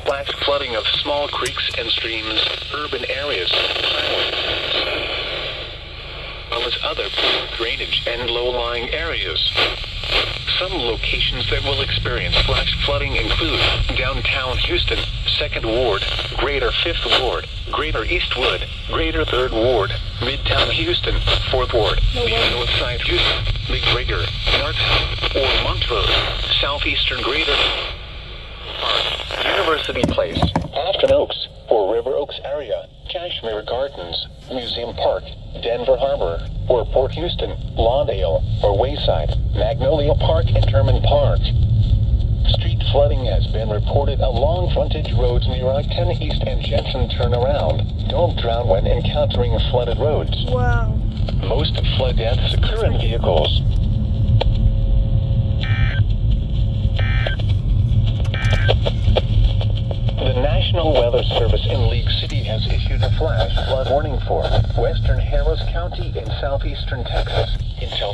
flash flooding of small creeks and streams, urban areas, highways, as well as other drainage and low-lying areas. Some locations that will experience flash flooding include downtown Houston, 2nd Ward, Greater 5th Ward, Greater Eastwood, Greater 3rd Ward, Midtown Houston, 4th Ward, Northside Houston, McGregor, North, or Montrose, Southeastern Greater Park, University Place, Afton Oaks, or River Oaks area, Cashmere Gardens, Museum Park, Denver Harbor, or Port Houston, Lawndale, or Wayside, Magnolia Park, and Terman Park. Street flooding has been reported along frontage roads near I-10 East and Jensen Turnaround. Don't drown when encountering flooded roads. Wow. Most flood deaths occur in vehicles. The National Weather Service in League City has issued a flash flood warning for western Harris County in southeastern Texas until